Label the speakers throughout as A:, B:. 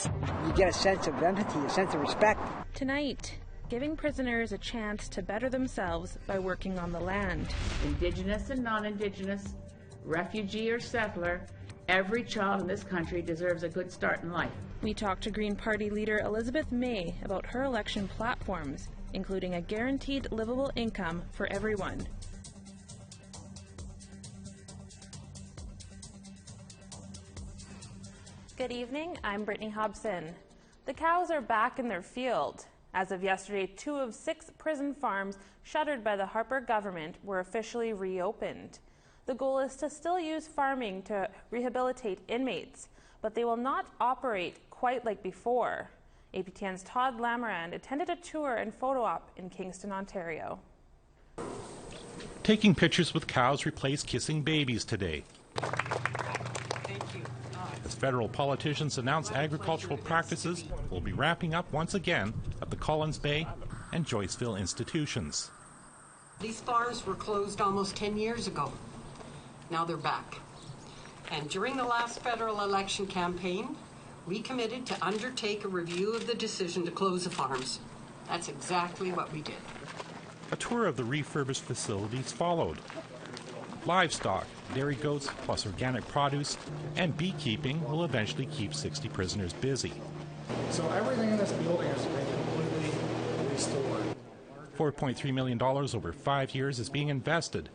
A: You get a sense of empathy, a sense of respect.
B: Tonight, giving prisoners a chance to better themselves by working on the land.
C: Indigenous and non-Indigenous, refugee or settler, every child in this country deserves a good start in life.
B: We talked to Green Party leader Elizabeth May about her election platforms, including a guaranteed livable income for everyone. Good evening, I'm Brittany Hobson. The cows are back in their field. As of yesterday, 2 of 6 prison farms shuttered by the Harper government were officially reopened. The goal is to still use farming to rehabilitate inmates, but they will not operate quite like before. APTN's Todd Lamarand attended a tour and photo op in Kingston, Ontario.
D: Taking pictures with cows replaced kissing babies today, as federal politicians announce agricultural practices will be ramping up once again at the Collins Bay and Joyceville institutions.
E: These farms were closed almost 10 years ago. Now they're back. And during the last federal election campaign, we committed to undertake a review of the decision to close the farms. That's exactly what we did.
D: A tour of the refurbished facilities followed. Livestock, dairy goats, plus organic produce, and beekeeping will eventually keep 60 prisoners busy.
F: So everything in this building has been completely restored.
D: $4.3 million over 5 years is being invested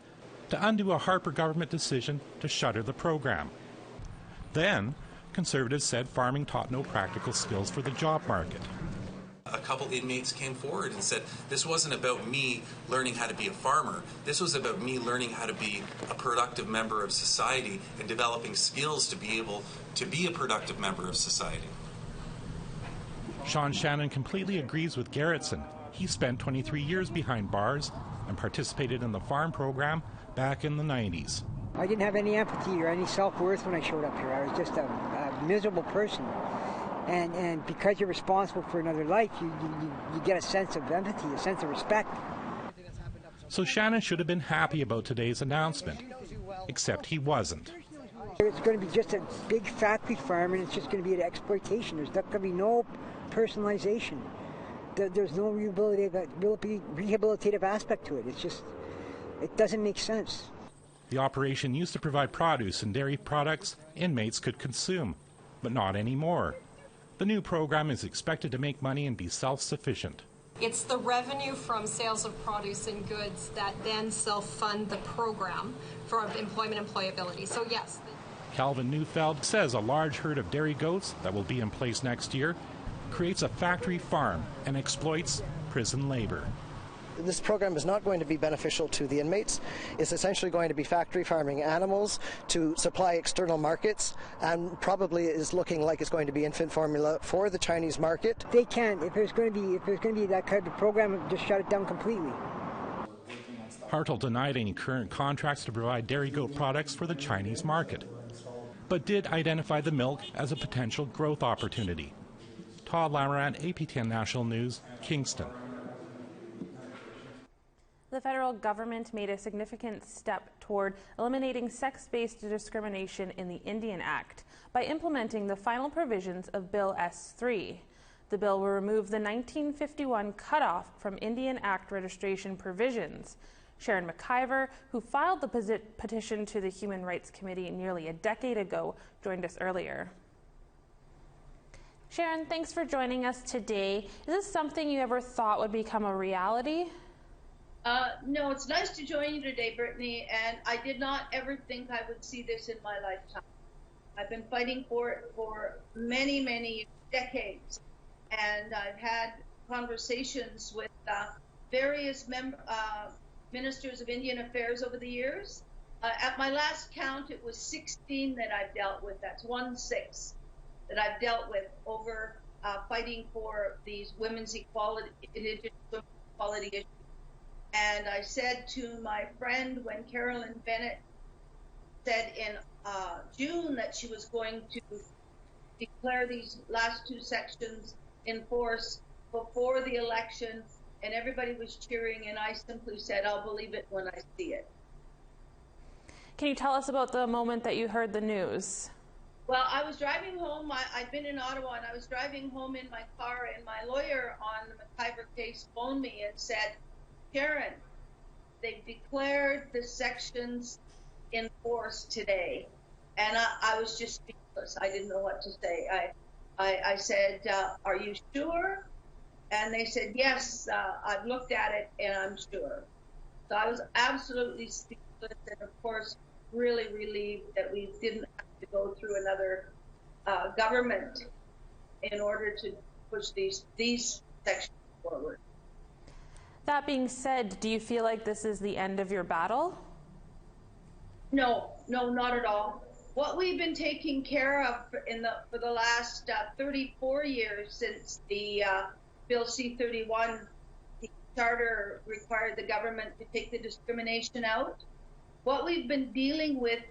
D: to undo a Harper government decision to shutter the program. Then, Conservatives said farming taught no practical skills for the job market.
G: A couple inmates came forward and said, this wasn't about me learning how to be a farmer. This was about me learning how to be a productive member of society and developing skills to be able to be a productive member of society.
D: Sean Shannon completely agrees with Garrettson. He spent 23 years behind bars and participated in the farm program back in the 90s.
A: I didn't have any empathy or any self-worth when I showed up here. I was just a miserable person. And because you're responsible for another life, you get a sense of empathy, a sense of respect.
D: So Shannon should have been happy about today's announcement, except he wasn't.
A: It's going to be just a big factory farm, and it's just going to be an exploitation. There's not going to be no personalization. There's no rehabilitative aspect to it. It's just, it doesn't make sense.
D: The operation used to provide produce and dairy products inmates could consume, but not anymore. The new program is expected to make money and be self-sufficient.
H: It's the revenue from sales of produce and goods that then self-fund the program for employment employability. So yes.
D: Calvin Neufeld says a large herd of dairy goats that will be in place next year creates a factory farm and exploits prison labor.
I: This program is not going to be beneficial to the inmates. It's essentially going to be factory farming animals to supply external markets, and probably is looking like it's going to be infant formula for the Chinese market.
A: They can't. If there's going to be that kind of program, just shut it down completely.
D: Hartle denied any current contracts to provide dairy goat products for the Chinese market, but did identify the milk as a potential growth opportunity. Todd Lamarand, APTN National News, Kingston.
B: The federal government made a significant step toward eliminating sex-based discrimination in the Indian Act by implementing the final provisions of Bill S3. The bill will remove the 1951 cutoff from Indian Act registration provisions. Sharon McIver, who filed the petition to the Human Rights Committee nearly a decade ago, joined us earlier. Sharon, thanks for joining us today. Is this something you ever thought would become a reality?
J: No, it's nice to join you today, Brittany, and I did not ever think I would see this in my lifetime. I've been fighting for it for many, many decades, and I've had conversations with various ministers of Indian Affairs over the years. At my last count, it was 16 that I've dealt with. That's 1/6 that I've dealt with over fighting for these women's equality, Indigenous women's equality issues. And I said to my friend when Carolyn Bennett said in June that she was going to declare these last 2 sections in force before the election, and everybody was cheering, and I simply said, I'll believe it when I see it.
B: Can you tell us about the moment that you heard the news?
J: Well, I was driving home. I'd been in Ottawa, and I was driving home in my car, and my lawyer on the McIver case phoned me and said, Sharon, they've declared the sections in force today. And I was just speechless. I didn't know what to say. I said, are you sure? And they said, yes, I've looked at it, and I'm sure. So I was absolutely speechless, and of course, really relieved that we didn't have to go through another government in order to push these sections forward.
B: That being said, do you feel like this is the end of your battle?
J: No, not at all. What we've been taking care of for the last 34 years since the Bill C-31, the charter required the government to take the discrimination out. What we've been dealing with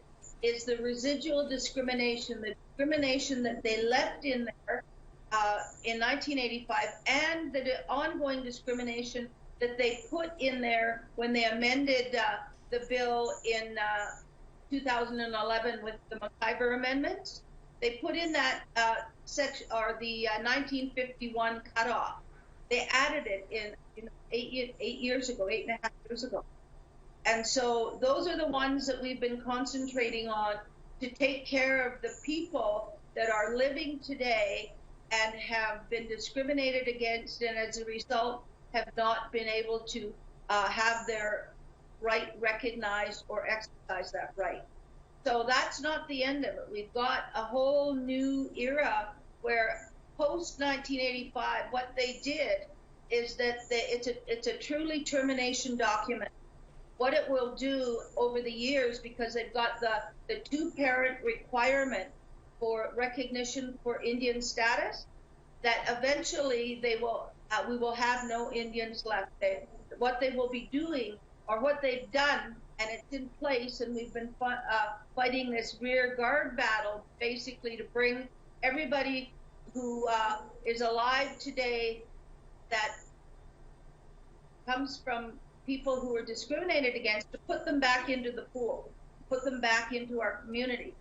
J: is the residual discrimination, the discrimination that they left in there in 1985, and the ongoing discrimination that they put in there when they amended the bill in 2011 with the McIver amendments. They put in that section, or the 1951 cutoff. They added it in 8 years ago, 8.5 years ago. And so those are the ones that we've been concentrating on to take care of the people that are living today and have been discriminated against, and as a result have not been able to have their right recognized or exercise that right. So that's not the end of it. We've got a whole new era where post-1985, what they did is that it's a truly termination document. What it will do over the years, because they've got the two-parent requirement for recognition for Indian status, that eventually we will have no Indians left. What they will be doing, or what they've done, and it's in place, and we've been fighting this rear guard battle, basically to bring everybody who is alive today that comes from people who are discriminated against, to put them back into the pool, put them back into our community.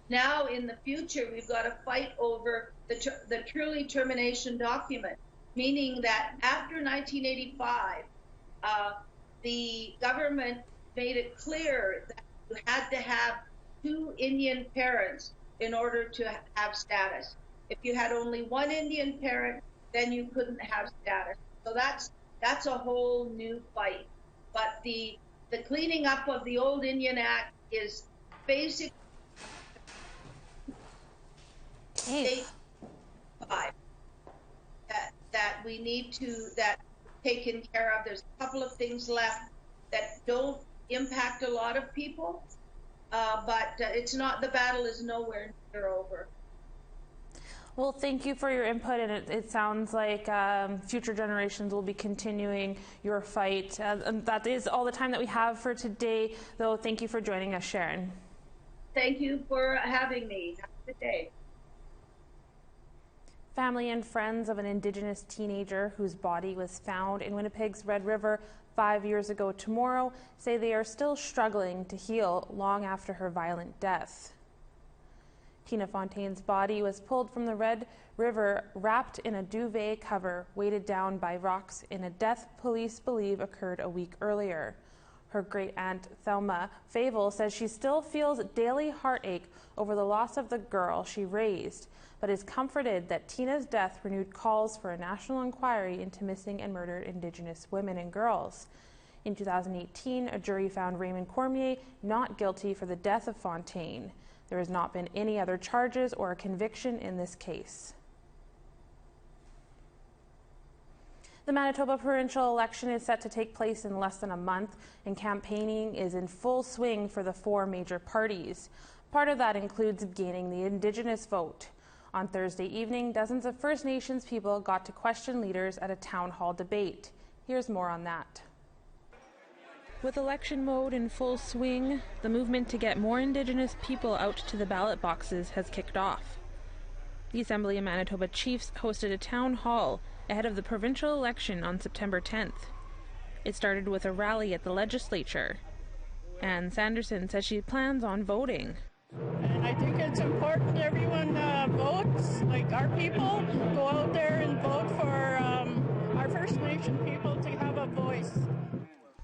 J: Now, in the future, we've got to fight over the truly termination document, meaning that after 1985, the government made it clear that you had to have 2 Indian parents in order to have status. If you had only 1 Indian parent, then you couldn't have status. So that's a whole new fight. But the cleaning up of the old Indian Act is basically state 5 that we need to taken care of. There's a couple of things left that don't impact a lot of people, but it's not, the battle is nowhere near over.
B: Well, thank you for your input, and it sounds like future generations will be continuing your fight. And that is all the time that we have for today, though. Thank you for joining us, Sharon.
J: Thank you for having me. Have a good day.
B: Family and friends of an Indigenous teenager whose body was found in Winnipeg's Red River 5 years ago tomorrow say they are still struggling to heal long after her violent death. Tina Fontaine's body was pulled from the Red River wrapped in a duvet cover weighted down by rocks in a death police believe occurred a week earlier. Her great-aunt Thelma Favel says she still feels daily heartache over the loss of the girl she raised, but is comforted that Tina's death renewed calls for a national inquiry into missing and murdered Indigenous women and girls. In 2018, a jury found Raymond Cormier not guilty for the death of Fontaine. There has not been any other charges or a conviction in this case. The Manitoba provincial election is set to take place in less than a month, and campaigning is in full swing for the 4 major parties. Part of that includes gaining the Indigenous vote. On Thursday evening, dozens of First Nations people got to question leaders at a town hall debate. Here's more on that. With election mode in full swing, the movement to get more Indigenous people out to the ballot boxes has kicked off. The Assembly of Manitoba Chiefs hosted a town hall ahead of the provincial election on September 10th. It started with a rally at the legislature. Anne Sanderson says she plans on voting.
K: And I think it's important everyone like our people, go out there and vote for our First Nation people to have a voice.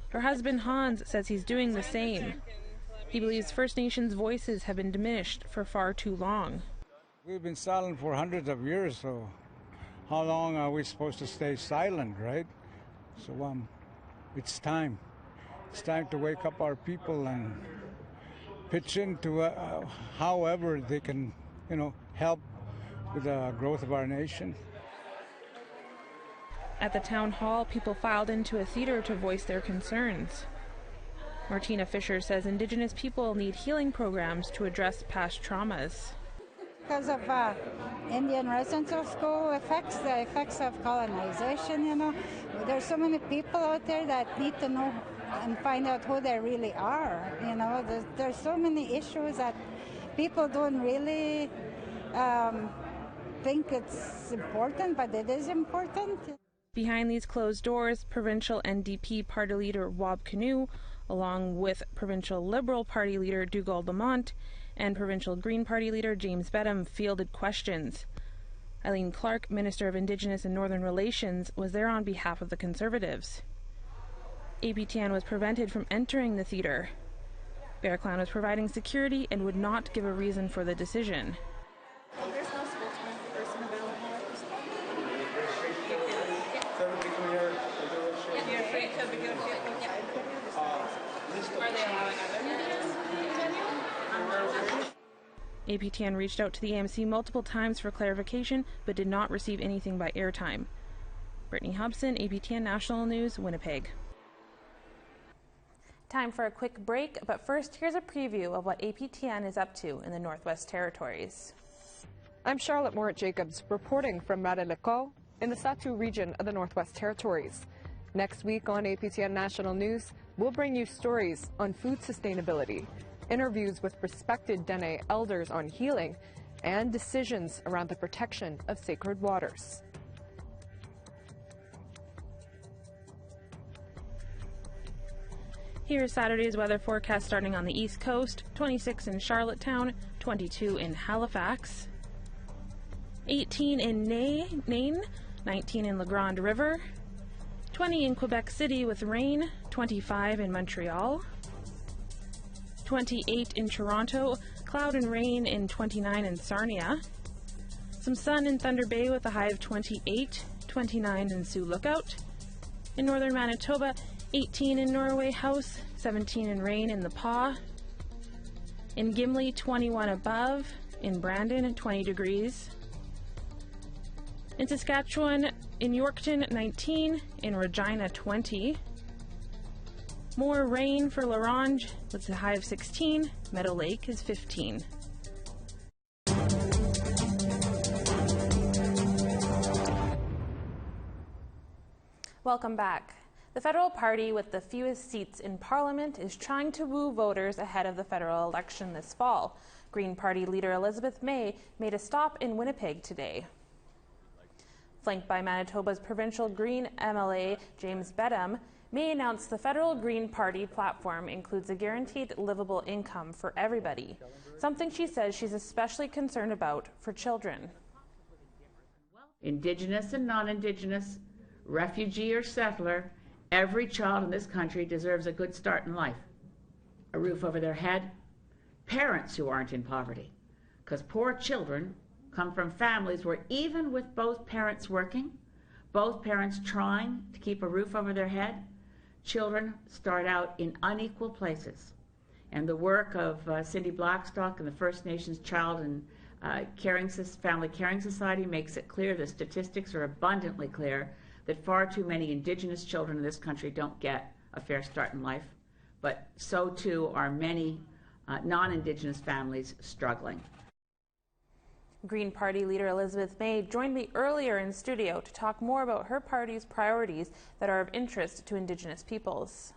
B: Her husband Hans says he's doing the same. He believes First Nations voices have been diminished for far too long.
L: We've been silent for hundreds of years, so how long are we supposed to stay silent, right? So it's time. It's time to wake up our people and pitch into however they can, help with the growth of our nation.
B: At the town hall, people filed into a theater to voice their concerns. Martina Fisher says Indigenous people need healing programs to address past traumas.
M: Because of Indian residential school effects, the effects of colonization, there's so many people out there that need to know and find out who they really are. There's so many issues that people don't really think it's important, but it is important.
B: Behind these closed doors, provincial NDP party leader Wab Kinew, along with provincial Liberal Party leader Dougal Lamont and provincial Green Party leader James Bedham fielded questions. Eileen Clark, Minister of Indigenous and Northern Relations, was there on behalf of the Conservatives. APTN was prevented from entering the theatre. Bear Clan was providing security and would not give a reason for the decision.
K: There's no spokesperson available at this time. You're free to negotiate outside. Are they allowing other meetings to continue?
B: APTN reached out to the AMC multiple times for clarification, but did not receive anything by airtime. Brittany Hobson, APTN National News, Winnipeg. Time for a quick break, but first here's a preview of what APTN is up to in the Northwest Territories.
N: I'm Charlotte Morit-Jacobs, reporting from Marileco in the Satu region of the Northwest Territories. Next week on APTN National News, we'll bring you stories on food sustainability, interviews with respected Dene elders on healing, and decisions around the protection of sacred waters.
B: Here's Saturday's weather forecast starting on the East Coast, 26 in Charlottetown, 22 in Halifax, 18 in Nain, 19 in La Grande River, 20 in Quebec City with rain, 25 in Montreal, 28 in Toronto, cloud and rain in 29 in Sarnia, some sun in Thunder Bay with a high of 28, 29 in Sioux Lookout, in northern Manitoba, 18 in Norway House, 17 in rain in the Paw, in Gimli 21 above, in Brandon 20 degrees, in Saskatchewan, in Yorkton 19, in Regina 20, more rain for La Ronge with a high of 16, Meadow Lake is 15. Welcome back. The federal party with the fewest seats in Parliament is trying to woo voters ahead of the federal election this fall. Green Party leader Elizabeth May made a stop in Winnipeg today. Flanked by Manitoba's provincial Green MLA James Bedham, May announced the federal Green Party platform includes a guaranteed livable income for everybody, something she says she's especially concerned about for children.
C: Indigenous and non-Indigenous, refugee or settler, every child in this country deserves a good start in life, a roof over their head, parents who aren't in poverty, because poor children come from families where even with both parents working, both parents trying to keep a roof over their head, children start out in unequal places. And the work of Cindy Blackstock and the First Nations Child and Family Caring Society makes it clear, the statistics are abundantly clear, that far too many Indigenous children in this country don't get a fair start in life, but so too are many non-Indigenous families struggling.
B: Green Party leader Elizabeth May joined me earlier in studio to talk more about her party's priorities that are of interest to Indigenous peoples.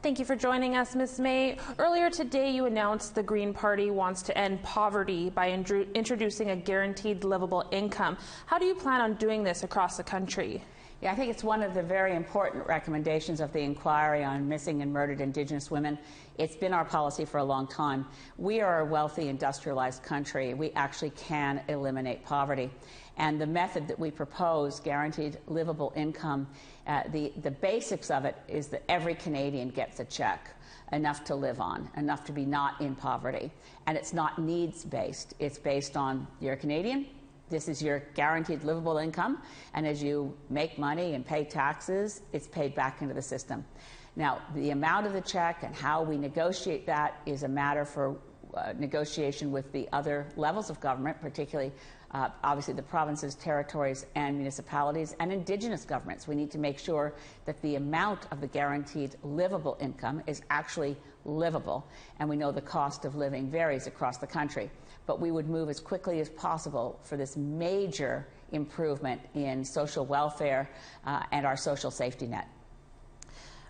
B: Thank you for joining us, Ms. May. Earlier today, you announced the Green Party wants to end poverty by introducing a guaranteed livable income. How do you plan on doing this across the country?
O: Yeah, I think it's one of the very important recommendations of the inquiry on missing and murdered Indigenous women. It's been our policy for a long time. We are a wealthy, industrialized country. We actually can eliminate poverty. And the method that we propose, guaranteed livable income, the basics of it is that every Canadian gets a check, enough to live on, enough to be not in poverty. And it's not needs-based. It's based on you're a Canadian, this is your guaranteed livable income, and as you make money and pay taxes, it's paid back into the system. Now, the amount of the check and how we negotiate that is a matter for negotiation with the other levels of government, particularly obviously the provinces, territories, and municipalities, and Indigenous governments. We need to make sure that the amount of the guaranteed livable income is actually livable, and we know the cost of living varies across the country. But we would move as quickly as possible for this major improvement in social welfare and our social safety net.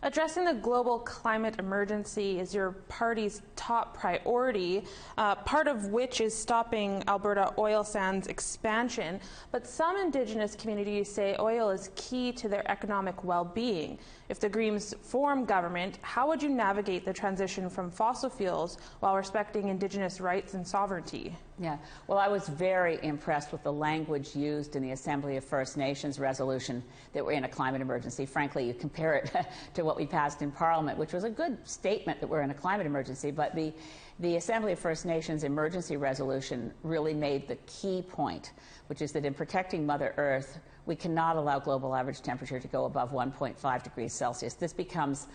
B: Addressing the global climate emergency is your party's top priority, part of which is stopping Alberta oil sands expansion. But some Indigenous communities say oil is key to their economic well-being. If the Greens form government, how would you navigate the transition from fossil fuels while respecting Indigenous rights and sovereignty?
O: Yeah, well, I was very impressed with the language used in the Assembly of First Nations resolution that we're in a climate emergency. Frankly, you compare it to what we passed in Parliament, which was a good statement that we're in a climate emergency, but the Assembly of First Nations emergency resolution really made the key point, which is that in protecting Mother Earth, we cannot allow global average temperature to go above 1.5 degrees Celsius. This becomes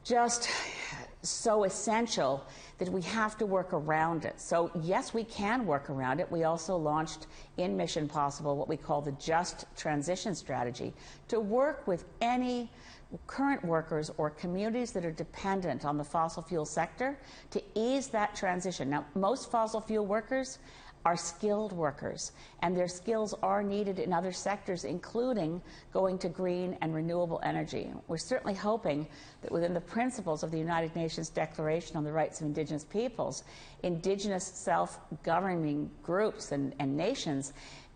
O: just so essential that we have to work around it. So yes, we can work around it. We also launched in Mission Possible what we call the Just Transition Strategy to work with any current workers or communities that are dependent on the fossil fuel sector to ease that transition. Now, most fossil fuel workers are skilled workers, and their skills are needed in other sectors, including going to green and renewable energy. We're certainly hoping that within the principles of the United Nations Declaration on the Rights of Indigenous Peoples, Indigenous self-governing groups and nations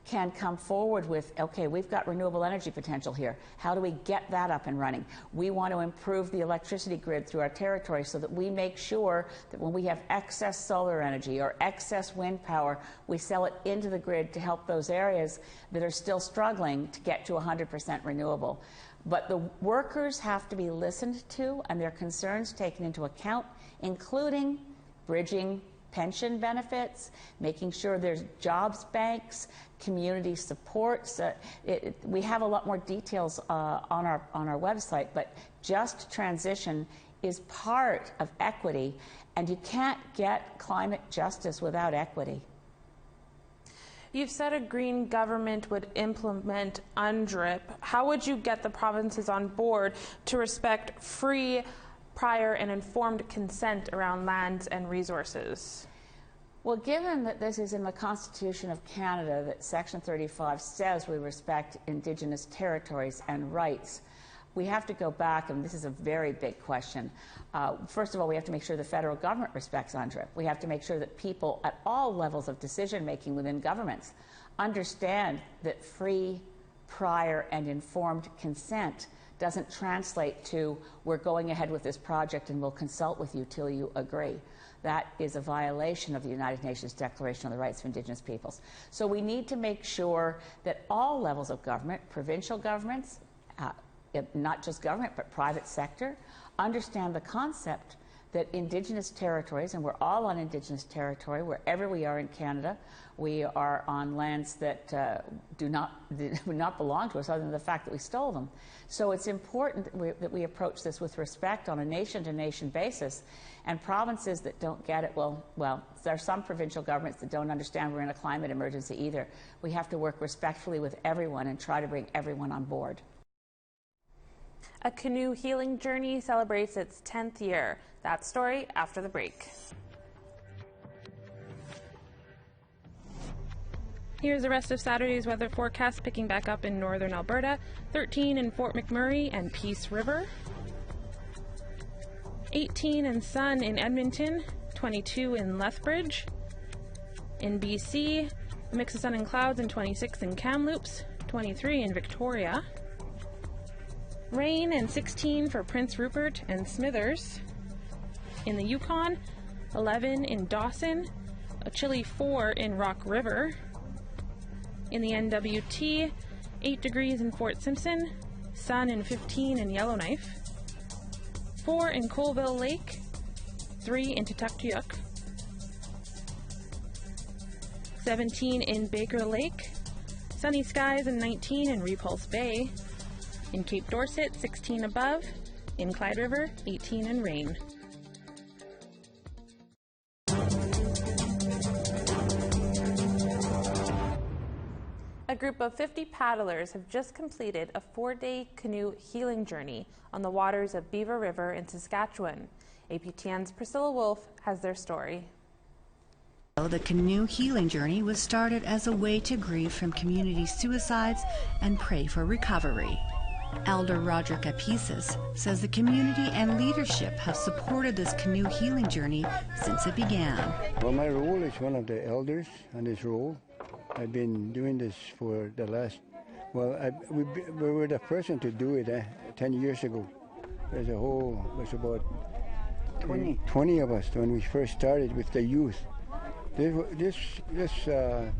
O: can come forward with, okay, we've got renewable energy potential here. How do we get that up and running? We want to improve the electricity grid through our territory so that we make sure that when we have excess solar energy or excess wind power, we sell it into the grid to help those areas that are still struggling to get to 100% renewable. But the workers have to be listened to and their concerns taken into account, including bridging pension benefits, making sure there's jobs banks, community supports. We have a lot more details on our website, but just transition is part of equity, and you can't get climate justice without equity.
B: You've said a Green government would implement UNDRIP. How would you get the provinces on board to respect free, prior, and informed consent around lands and resources?
O: Well, given that this is in the Constitution of Canada, that Section 35 says we respect Indigenous territories and rights, we have to go back, and this is a very big question. First of all, we have to make sure the federal government respects UNDRIP. We have to make sure that people at all levels of decision-making within governments understand that free, prior, and informed consent doesn't translate to, we're going ahead with this project and we'll consult with you till you agree. That is a violation of the United Nations Declaration on the Rights of Indigenous Peoples. So we need to make sure that all levels of government, provincial governments, not just government, but private sector, understand the concept that Indigenous territories, and we're all on Indigenous territory, wherever we are in Canada, we are on lands that do not belong to us other than the fact that we stole them. So it's important that we approach this with respect on a nation-to-nation basis. And provinces that don't get it, well, there are some provincial governments that don't understand we're in a climate emergency either. We have to work respectfully with everyone and try to bring everyone on board.
B: A canoe healing journey celebrates its 10th year. That story after the break. Here's the rest of Saturday's weather forecast, picking back up in northern Alberta, 13 in Fort McMurray and Peace River, 18 in sun in Edmonton, 22 in Lethbridge. In BC, a mix of sun and clouds and 26 in Kamloops, 23 in Victoria. Rain and 16 for Prince Rupert and Smithers. In the Yukon, 11 in Dawson, a chilly 4 in Rock River. In the NWT, 8 degrees in Fort Simpson, sun and 15 in Yellowknife. 4 in Colville Lake, 3 in Tuktoyaktuk. 17 in Baker Lake, sunny skies and 19 in Repulse Bay. In Cape Dorset, 16 above. In Clyde River, 18 in rain. A group of 50 paddlers have just completed a 4-day canoe healing journey on the waters of Beaver River in Saskatchewan. APTN's Priscilla Wolf has their story.
P: The canoe healing journey was started as a way to grieve from community suicides and pray for recovery. Elder Roger Capisis says the community and leadership have supported this canoe healing journey since it began.
Q: Well, my role is one of the elders on this role. I've been doing this for the last, we were the first one to do it 10 years ago. There's about 20 of us when we first started with the youth. This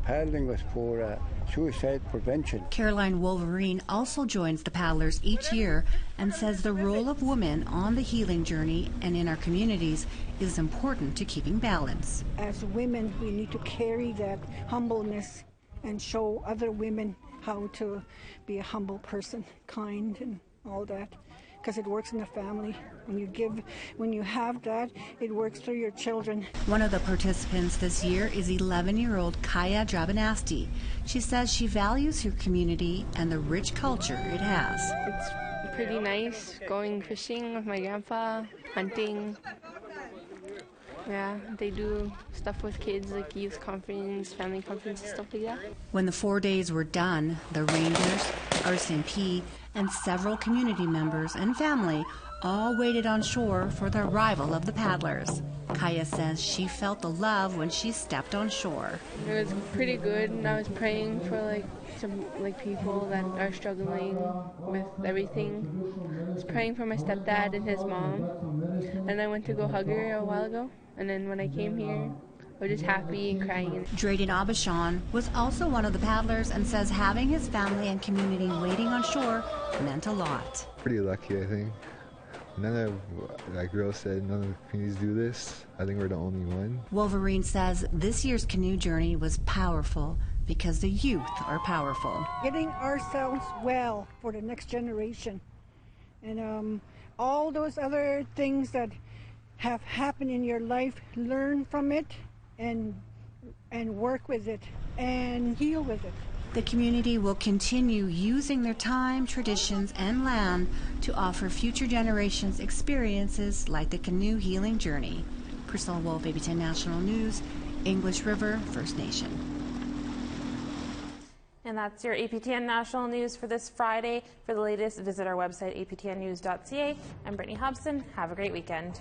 Q: paddling was for suicide prevention.
P: Caroline Wolverine also joins the paddlers each year and says the role of women on the healing journey and in our communities is important to keeping balance.
R: As women, we need to carry that humbleness and show other women how to be a humble person, kind and all that, because it works in the family. When you have that, it works through your children.
P: One of the participants this year is 11-year-old Kaya Jabanasti. She says she values her community and the rich culture it has.
S: It's pretty nice going fishing with my grandpa, hunting. Yeah, they do stuff with kids like youth conference, family conference, stuff like that.
P: When the 4 days were done, the Rangers, RCMP, and several community members and family all waited on shore for the arrival of the paddlers. Kaya says she felt the love when she stepped on shore.
S: It was pretty good, and I was praying for some people that are struggling with everything. I was praying for my stepdad and his mom, and I went to go hug her a while ago, and then when I came here, I was just happy and crying.
P: Drayden Abishon was also one of the paddlers and says having his family and community waiting on shore meant a lot.
T: Pretty lucky, I think. Like Girl said, none of the communities do this. I think we're the only one.
P: Wolverine says this year's canoe journey was powerful because the youth are powerful.
R: Getting ourselves well for the next generation. And all those other things that have happened in your life, learn from it and work with it and heal with it.
P: The community will continue using their time, traditions, and land to offer future generations experiences like the canoe healing journey. Priscilla Wolf, APTN National News, English River, First Nation.
B: And that's your APTN National News for this Friday. For the latest, visit our website, aptnnews.ca. I'm Brittany Hobson. Have a great weekend.